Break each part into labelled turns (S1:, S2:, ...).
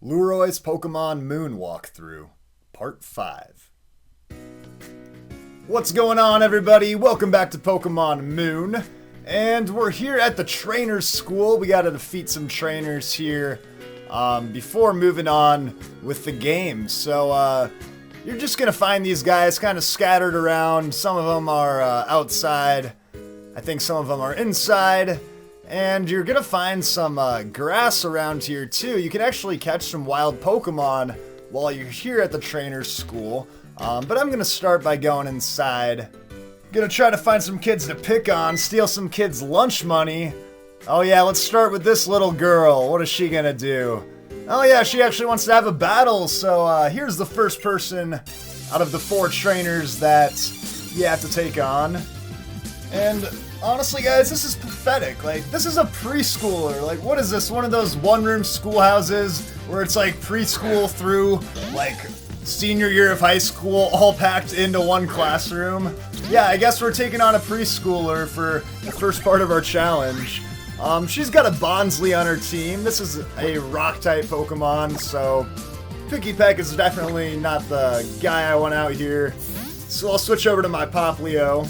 S1: Lueroi's Pokemon Moon Walkthrough, Part 5. What's going on, everybody? Welcome back to Pokemon Moon. And we're here at the Trainer School. We gotta defeat some trainers here before moving on with the game. So, you're just gonna find these guys kind of scattered around. Some of them are outside. I think some of them are inside. And you're gonna find some grass around here too. You can actually catch some wild Pokemon while you're here at the Trainer School. But I'm gonna start by going inside. Gonna try to find some kids to pick on, steal some kids' lunch money. Oh yeah, let's start with this little girl. What is she gonna do? Oh yeah, she actually wants to have a battle. So here's the first person out of the 4 trainers that you have to take on. And honestly, guys, this is pathetic. Like, this is a preschooler. Like, what is this? One of those one-room schoolhouses where it's like preschool through, like, senior year of high school all packed into one classroom? Yeah, I guess we're taking on a preschooler for the first part of our challenge. She's got a Bonsly on her team. This is a Rock-type Pokemon, so Pikipek is definitely not the guy I want out here. So I'll switch over to my Poplio.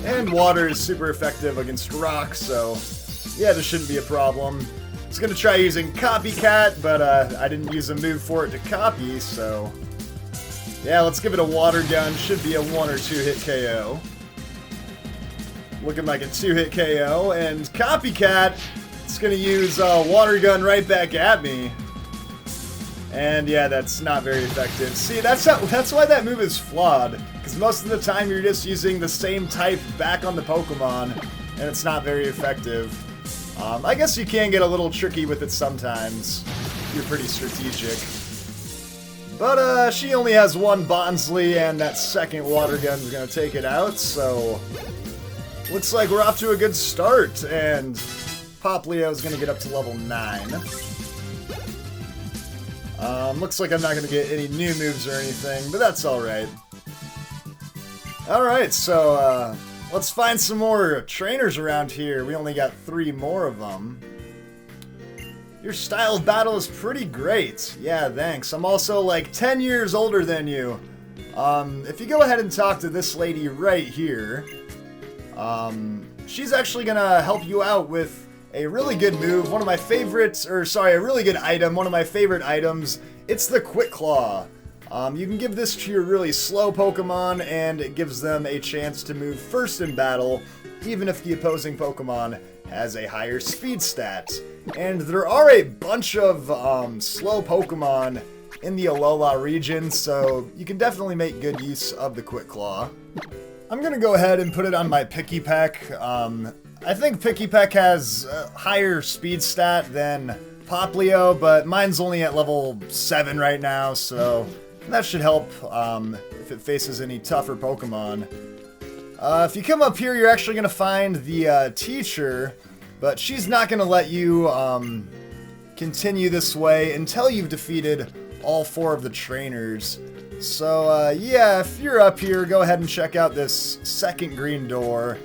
S1: And water is super effective against rock, so yeah, this shouldn't be a problem. I was gonna try using Copycat, but I didn't use a move for it to copy, so yeah, let's give it a water gun. Should be a 1 or 2 hit KO. Looking like a 2-hit KO, and Copycat is gonna use water gun right back at me. And yeah, that's not very effective. See, that's why that move is flawed. Because most of the time you're just using the same type back on the Pokemon, and it's not very effective. I guess you can get a little tricky with it sometimes. You're pretty strategic. But she only has 1 Bonsly, and that second water gun is going to take it out, so looks like we're off to a good start, and Poplio is going to get up to level 9. Looks like I'm not going to get any new moves or anything, but that's alright. Alright, so let's find some more trainers around here. We only got 3 more of them. Your style of battle is pretty great. Yeah, thanks. I'm also like 10 years older than you. If you go ahead and talk to this lady right here, she's actually gonna help you out with a really good move, one of my favorites, or sorry, a really good item, one of my favorite items. It's the Quick Claw. You can give this to your really slow Pokemon, and it gives them a chance to move first in battle, even if the opposing Pokemon has a higher speed stat. And there are a bunch of slow Pokemon in the Alola region, so you can definitely make good use of the Quick Claw. I'm gonna go ahead and put it on my Pikipek. I think Pikipek has a higher speed stat than Poplio, but mine's only at level 7 right now, so that should help if it faces any tougher Pokemon. If you come up here, you're actually going to find the teacher, but she's not going to let you continue this way until you've defeated all 4 of the trainers. So yeah, if you're up here, go ahead and check out this second green door,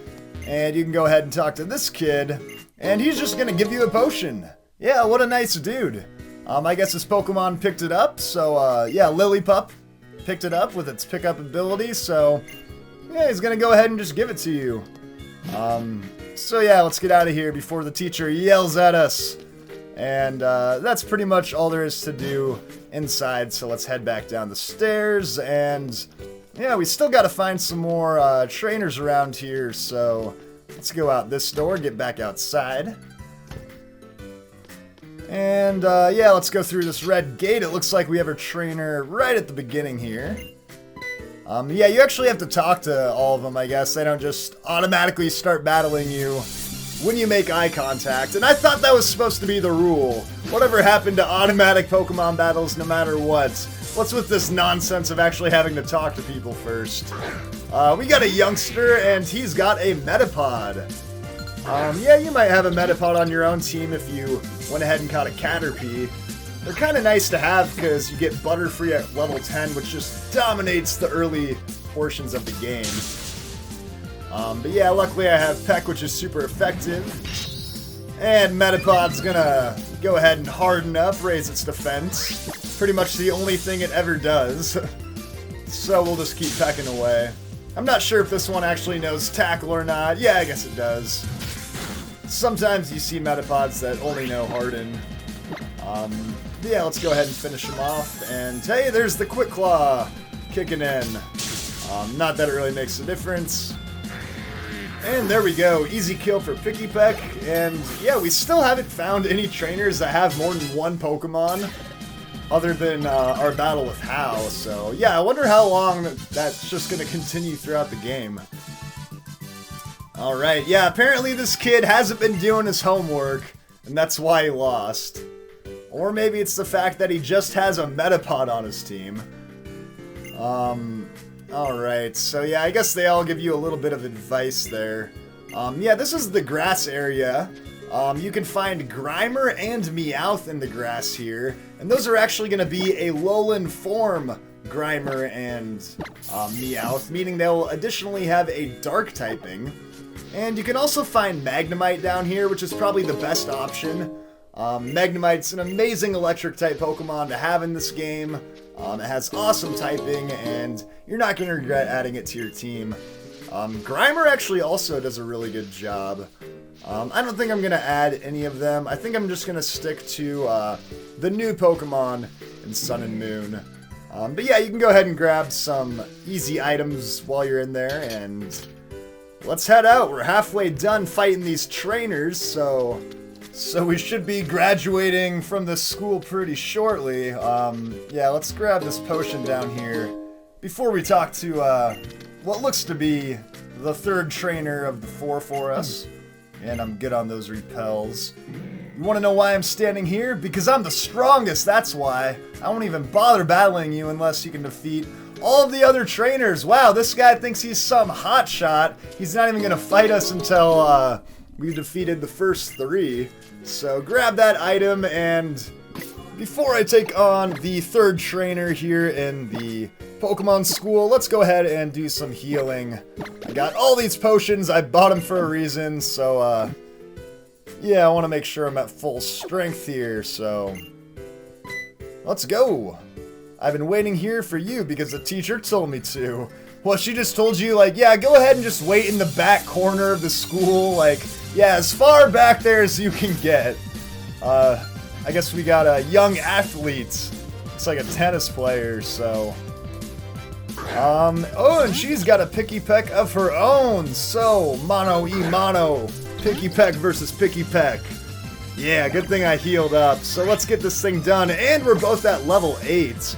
S1: and you can go ahead and talk to this kid, and he's just going to give you a potion. Yeah, what a nice dude. I guess this Pokemon picked it up, so yeah, Lillipup picked it up with its pickup ability, so yeah, he's gonna go ahead and just give it to you. So yeah, let's get out of here before the teacher yells at us. And that's pretty much all there is to do inside, so let's head back down the stairs, and yeah, we still gotta find some more trainers around here, so let's go out this door, get back outside. And yeah, let's go through this red gate. It looks like we have our trainer right at the beginning here. Yeah, you actually have to talk to all of them, I guess. They don't just automatically start battling you when you make eye contact. And I thought that was supposed to be the rule. Whatever happened to automatic Pokemon battles no matter what? What's with this nonsense of actually having to talk to people first? We got a youngster, and he's got a Metapod. Yeah, you might have a Metapod on your own team if you went ahead and caught a Caterpie. They're kind of nice to have because you get Butterfree at level 10, which just dominates the early portions of the game. But yeah, luckily I have Peck, which is super effective. And Metapod's gonna go ahead and harden up, raise its defense. Pretty much the only thing it ever does. So we'll just keep pecking away. I'm not sure if this one actually knows tackle or not. Yeah, I guess it does. Sometimes you see Metapods that only know harden. Yeah, let's go ahead and finish him off. And hey, there's the Quick Claw kicking in. Not that it really makes a difference. And there we go, easy kill for Picky Peck. And yeah, we still haven't found any trainers that have more than one Pokemon other than our battle with Hao. So yeah, I wonder how long that's just going to continue throughout the game. Alright, yeah, apparently this kid hasn't been doing his homework, and that's why he lost. Or maybe it's the fact that he just has a Metapod on his team. Alright, so yeah, I guess they all give you a little bit of advice there. Yeah, this is the grass area. You can find Grimer and Meowth in the grass here, and those are actually going to be a Alolan form Grimer and Meowth, meaning they'll additionally have a dark typing. And you can also find Magnemite down here, which is probably the best option. Magnemite's an amazing electric type Pokemon to have in this game. It has awesome typing, and you're not going to regret adding it to your team. Grimer actually also does a really good job. I don't think I'm going to add any of them. I think I'm just going to stick to the new Pokemon in Sun and Moon. But yeah, you can go ahead and grab some easy items while you're in there, and let's head out. We're halfway done fighting these trainers, so we should be graduating from this school pretty shortly. Yeah, let's grab this potion down here before we talk to what looks to be the third trainer of the four for us. And I'm good on those repels. You want to know why I'm standing here? Because I'm the strongest, that's why. I won't even bother battling you unless you can defeat all of the other trainers. Wow, this guy thinks he's some hotshot. He's not even going to fight us until we've defeated the first three. So grab that item, and before I take on the third trainer here in the Pokemon School, let's go ahead and do some healing. I got all these potions, I bought them for a reason, so yeah, I want to make sure I'm at full strength here, so let's go. I've been waiting here for you because the teacher told me to. Well, she just told you, like, yeah, go ahead and just wait in the back corner of the school, like, yeah, as far back there as you can get. I guess we got a young athlete. Looks like a tennis player, so. Oh, and she's got a Picky Peck of her own. So, mano-y-mano. Picky Peck versus Picky Peck. Yeah, good thing I healed up. So let's get this thing done. And we're both at level 8.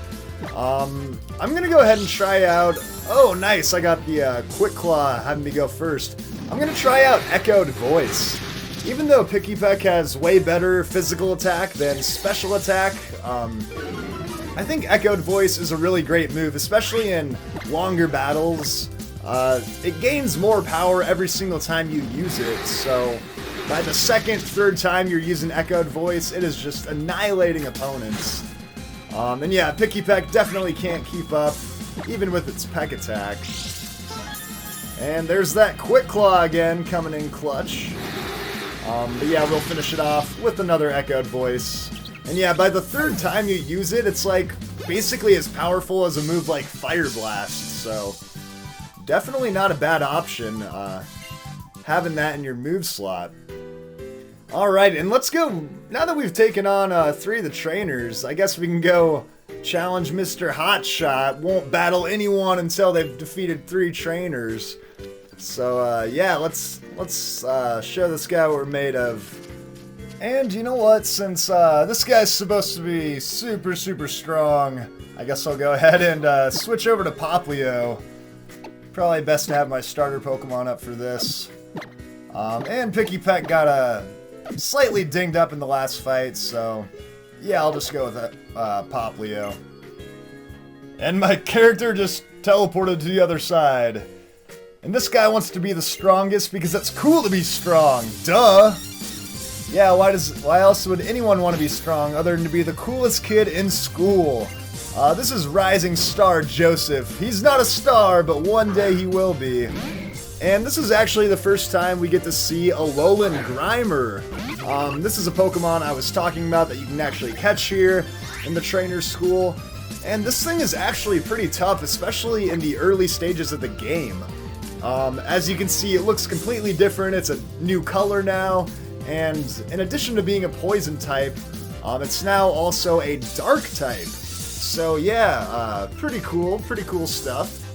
S1: I'm gonna go ahead and try out. Oh, nice. I got the Quick Claw having me go first. I'm gonna try out Echoed Voice. Even though Picky Peck has way better physical attack than special attack, I think Echoed Voice is a really great move, especially in longer battles. It gains more power every single time you use it, so by the second, third time you're using Echoed Voice, it is just annihilating opponents. And yeah, Picky Peck definitely can't keep up, even with its Peck attack. And there's that Quick Claw again, coming in clutch. But yeah, we'll finish it off with another Echoed Voice. And yeah, by the third time you use it, it's like basically as powerful as a move like Fire Blast. So definitely not a bad option, having that in your move slot. Alright, and let's go. Now that we've taken on 3 of the trainers, I guess we can go challenge Mr. Hotshot. Won't battle anyone until they've defeated 3 trainers. So yeah, let's show this guy what we're made of. And you know what, since this guy's supposed to be super strong, I guess I'll go ahead and switch over to Poplio. Probably best to have my starter Pokemon up for this. And Picky Peck got slightly dinged up in the last fight, so yeah, I'll just go with Poplio. And my character just teleported to the other side. And this guy wants to be the strongest because it's cool to be strong. Duh! Yeah, why else would anyone want to be strong other than to be the coolest kid in school? This is Rising Star Joseph. He's not a star, but one day he will be. And this is actually the first time we get to see Alola Grimer. This is a Pokemon I was talking about that you can actually catch here in the Trainer School. And this thing is actually pretty tough, especially in the early stages of the game. As you can see, it looks completely different. It's a new color now. And in addition to being a poison type, it's now also a dark type. So yeah, pretty cool stuff.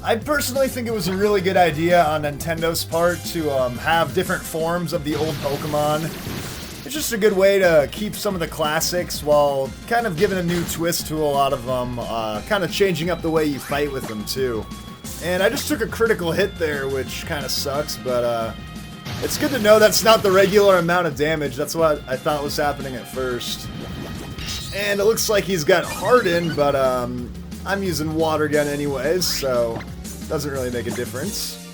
S1: I personally think it was a really good idea on Nintendo's part to have different forms of the old Pokemon. It's just a good way to keep some of the classics while kind of giving a new twist to a lot of them, kind of changing up the way you fight with them too. And I just took a critical hit there, which kind of sucks, but it's good to know that's not the regular amount of damage. That's what I thought was happening at first. And it looks like he's got Harden, but I'm using Water Gun anyways, so doesn't really make a difference.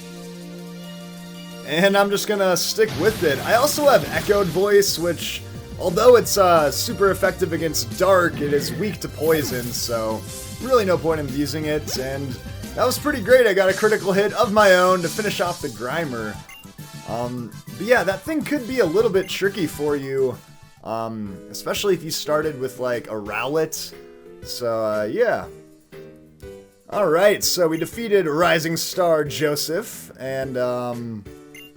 S1: And I'm just gonna stick with it. I also have Echoed Voice, which, although it's super effective against Dark, it is weak to Poison, so really no point in using it. And that was pretty great. I got a critical hit of my own to finish off the Grimer. But yeah, that thing could be a little bit tricky for you, especially if you started with like a Rowlet. So yeah. Alright, so we defeated Rising Star Joseph, and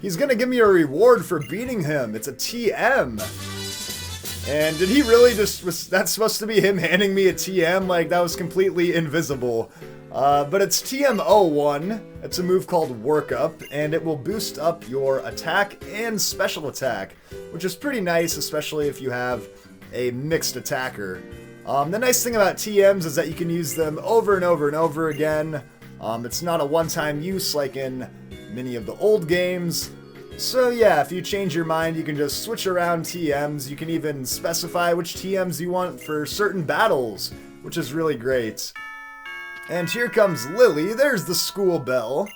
S1: he's gonna give me a reward for beating him. It's a TM. And did he really was that supposed to be him handing me a TM? Like, that was completely invisible. But it's TM01. It's a move called Workup, and it will boost up your attack and special attack, which is pretty nice, especially if you have a mixed attacker. The nice thing about TMs is that you can use them over and over and over again. It's not a one-time use like in many of the old games. So yeah, if you change your mind, you can just switch around TMs. You can even specify which TMs you want for certain battles, which is really great. And here comes Lily. There's the school bell.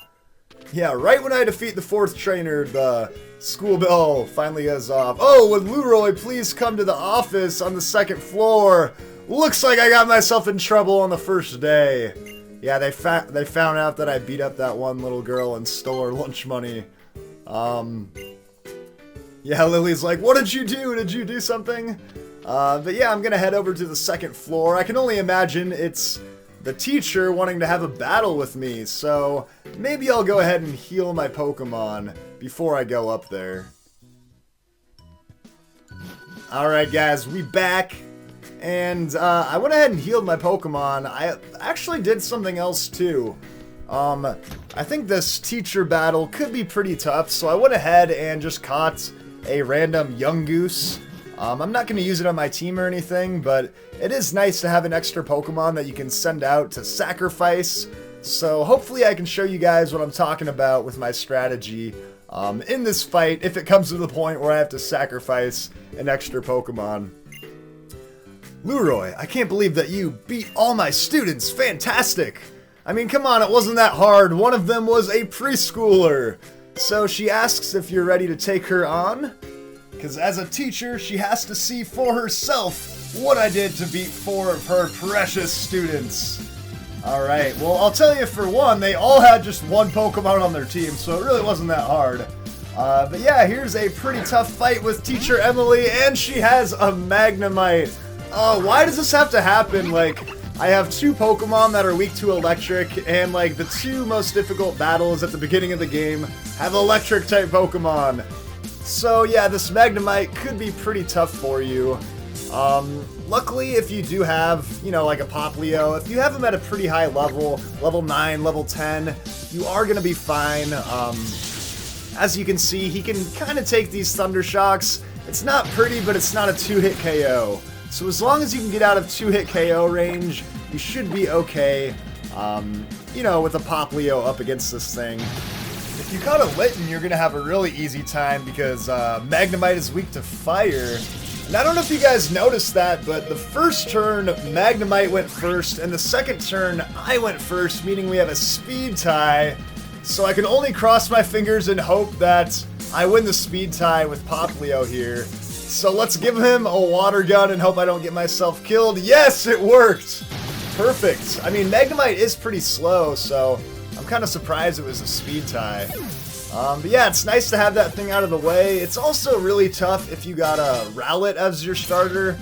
S1: Yeah, right when I defeat the 4th trainer, the school bell finally goes off. Oh, would Lueroi please come to the office on the 2nd floor? Looks like I got myself in trouble on the first day. Yeah, they found out that I beat up that one little girl and stole her lunch money. Yeah, Lily's like, what did you do? Did you do something? But yeah, I'm gonna head over to the 2nd floor. I can only imagine it's the teacher wanting to have a battle with me, so maybe I'll go ahead and heal my Pokemon before I go up there. Alright guys, we back. And I went ahead and healed my Pokemon. I actually did something else too. I think this teacher battle could be pretty tough, so I went ahead and just caught a random Yungoos. I'm not going to use it on my team or anything, but it is nice to have an extra Pokemon that you can send out to sacrifice. So hopefully I can show you guys what I'm talking about with my strategy in this fight, if it comes to the point where I have to sacrifice an extra Pokemon. Lueroi, I can't believe that you beat all my students. Fantastic! I mean, come on, it wasn't that hard. One of them was a preschooler. So she asks if you're ready to take her on. Because as a teacher, she has to see for herself what I did to beat 4 of her precious students. Alright, well, I'll tell you for one, they all had just one Pokemon on their team, so it really wasn't that hard. But yeah, here's a pretty tough fight with Teacher Emily, and she has a Magnemite. Why does this have to happen? Like, I have 2 Pokemon that are weak to Electric, and like the 2 most difficult battles at the beginning of the game have Electric type Pokemon. So yeah, this Magnemite could be pretty tough for you. Luckily, if you do have, you know, like a Poplio, if you have him at a pretty high level, level 9, level 10, you are going to be fine. As you can see, he can kind of take these Thunder Shocks. It's not pretty, but it's not a 2-hit KO. So as long as you can get out of 2-hit KO range, you should be okay, you know, with a Poplio up against this thing. If you caught a Litten, you're going to have a really easy time because Magnemite is weak to fire. And I don't know if you guys noticed that, but the first turn, Magnemite went first, and the second turn, I went first, meaning we have a speed tie. So I can only cross my fingers and hope that I win the speed tie with Poplio here. So let's give him a water gun and hope I don't get myself killed. Yes, it worked! Perfect. I mean, Magnemite is pretty slow, so I'm kind of surprised it was a speed tie. But yeah, it's nice to have that thing out of the way. It's also really tough if you got a Rowlet as your starter.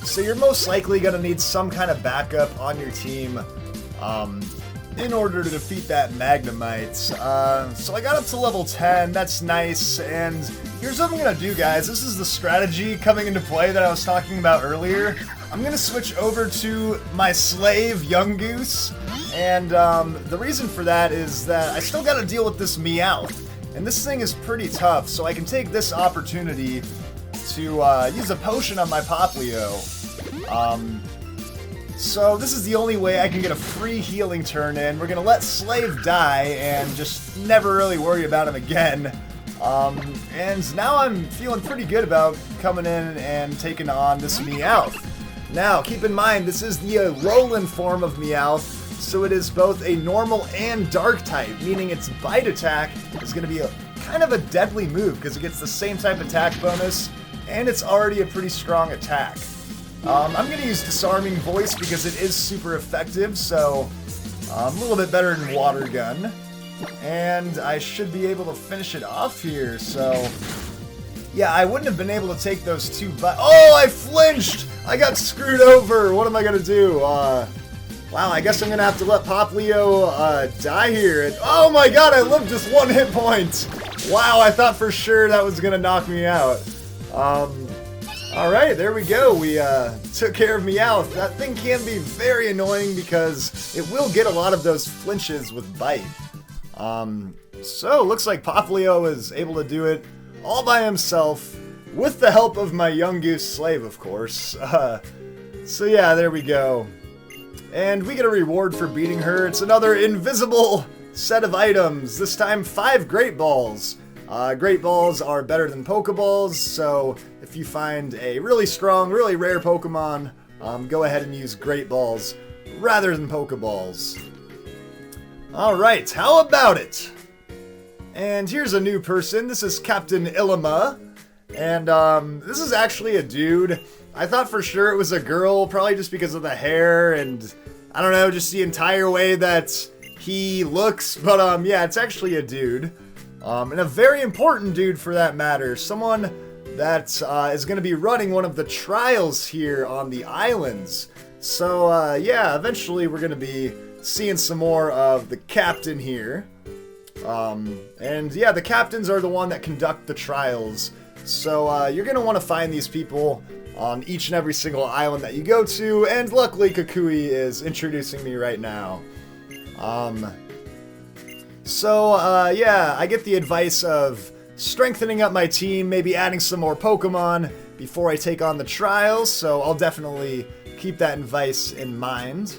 S1: So you're most likely going to need some kind of backup on your team in order to defeat that Magnemite. So I got up to level 10, that's nice, and here's what I'm going to do, guys. This is the strategy coming into play that I was talking about earlier. I'm going to switch over to my slave, Yungoos, and the reason for that is that I still got to deal with this Meowth, and this thing is pretty tough, so I can take this opportunity to use a potion on my Poplio. So this is the only way I can get a free healing turn in. We're gonna let Slave die and just never really worry about him again. And now I'm feeling pretty good about coming in and taking on this Meowth. Now, keep in mind, this is the Alolan form of Meowth, so it is both a normal and dark type, meaning its bite attack is gonna be a kind of a deadly move because it gets the same type attack bonus, and it's already a pretty strong attack. I'm going to use Disarming Voice because it is super effective, so a little bit better than Water Gun. And I should be able to finish it off here, so... Yeah, I wouldn't have been able to take those two Oh, I flinched! I got screwed over! What am I going to do? Wow, I guess I'm going to have to let Poplio die here. And, oh my god, I lived just 1 hit point! Wow, I thought for sure that was going to knock me out. Alright, there we go. We took care of Meowth. That thing can be very annoying because it will get a lot of those flinches with Bite. So, looks like Poplio is able to do it all by himself with the help of my Yungoos slave, of course. So yeah, there we go. And we get a reward for beating her. It's another invisible set of items. This time, 5 Great Balls. Great Balls are better than Pokeballs, so if you find a really strong, really rare Pokemon, go ahead and use Great Balls rather than Pokeballs. Alright, how about it? And here's a new person. This is Captain Ilima, and this is actually a dude. I thought for sure it was a girl, probably just because of the hair and, I don't know, just the entire way that he looks, but yeah, it's actually a dude. And a very important dude for that matter. Someone that is going to be running one of the trials here on the islands. So, yeah, eventually we're going to be seeing some more of the captain here. And, yeah, the captains are the one that conduct the trials. So, you're going to want to find these people on each and every single island that you go to. And luckily, Kukui is introducing me right now. So, yeah, I get the advice of strengthening up my team, maybe adding some more Pokemon before I take on the trials, so I'll definitely keep that advice in mind.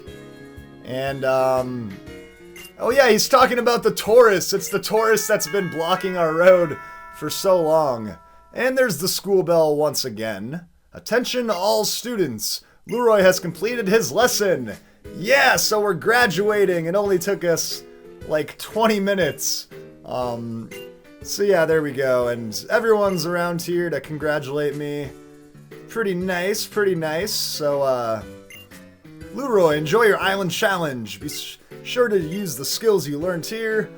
S1: And, oh yeah, he's talking about the Taurus. It's the Taurus that's been blocking our road for so long. And there's the school bell once again. Attention all students. Lueroi has completed his lesson. Yeah, so we're graduating. It only took us like 20 minutes. So yeah, there we go. And everyone's around here to congratulate me. Pretty nice, pretty nice. So, Lueroi, enjoy your island challenge. Be sure to use the skills you learned here.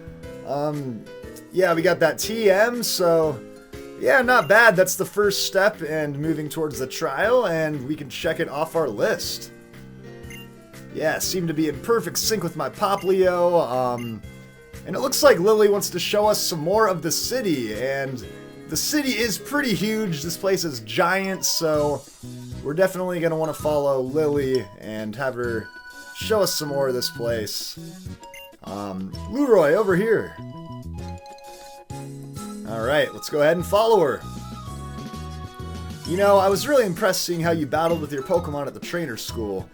S1: Yeah, we got that TM, so yeah, not bad. That's the first step in moving towards the trial, and we can check it off our list. Yeah, seem to be in perfect sync with my Poplio, and it looks like Lily wants to show us some more of the city, and the city is pretty huge. This place is giant, so we're definitely going to want to follow Lily and have her show us some more of this place. Lueroi, over here. Alright, let's go ahead and follow her. You know, I was really impressed seeing how you battled with your Pokemon at the trainer school.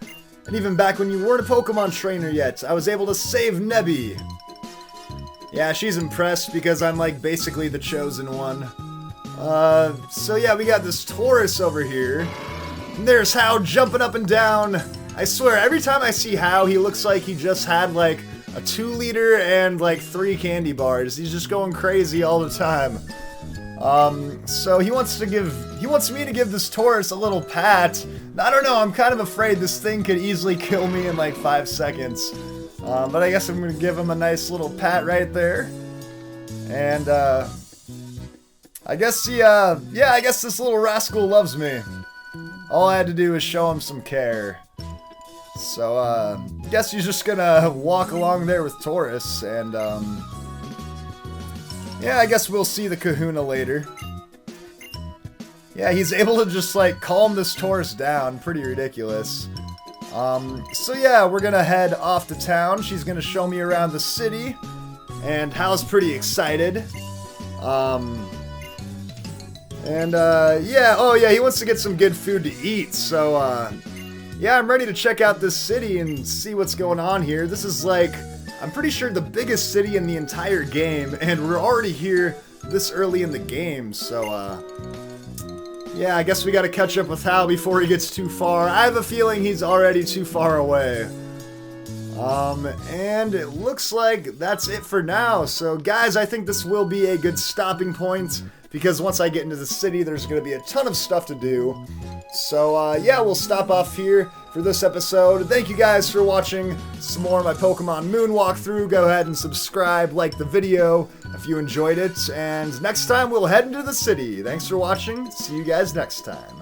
S1: And even back when you weren't a Pokemon trainer yet, I was able to save Nebby. Yeah, she's impressed because I'm like basically the chosen one. So yeah, we got this Taurus over here. And there's Hao jumping up and down. I swear, every time I see Hao, he looks like he just had like a 2-liter and like 3 candy bars. He's just going crazy all the time. So he wants me to give this Taurus a little pat. I don't know, I'm kind of afraid this thing could easily kill me in like 5 seconds. But I guess I'm gonna give him a nice little pat right there. And, I guess yeah, I guess this little rascal loves me. All I had to do is show him some care. So, guess he's just gonna walk along there with Taurus, and, yeah, I guess we'll see the Kahuna later. Yeah, he's able to just, like, calm this Taurus down. Pretty ridiculous. So yeah, we're gonna head off to town. She's gonna show me around the city, and Hal's pretty excited. Yeah, oh yeah, he wants to get some good food to eat, so, yeah, I'm ready to check out this city and see what's going on here. This is, like, I'm pretty sure the biggest city in the entire game, and we're already here this early in the game, so, yeah, I guess we gotta catch up with Hal before he gets too far. I have a feeling he's already too far away. And it looks like that's it for now. So, guys, I think this will be a good stopping point, because once I get into the city, there's going to be a ton of stuff to do. So, yeah, we'll stop off here for this episode. Thank you guys for watching some more of my Pokemon Moon walkthrough. Go ahead and subscribe, like the video if you enjoyed it. And next time, we'll head into the city. Thanks for watching. See you guys next time.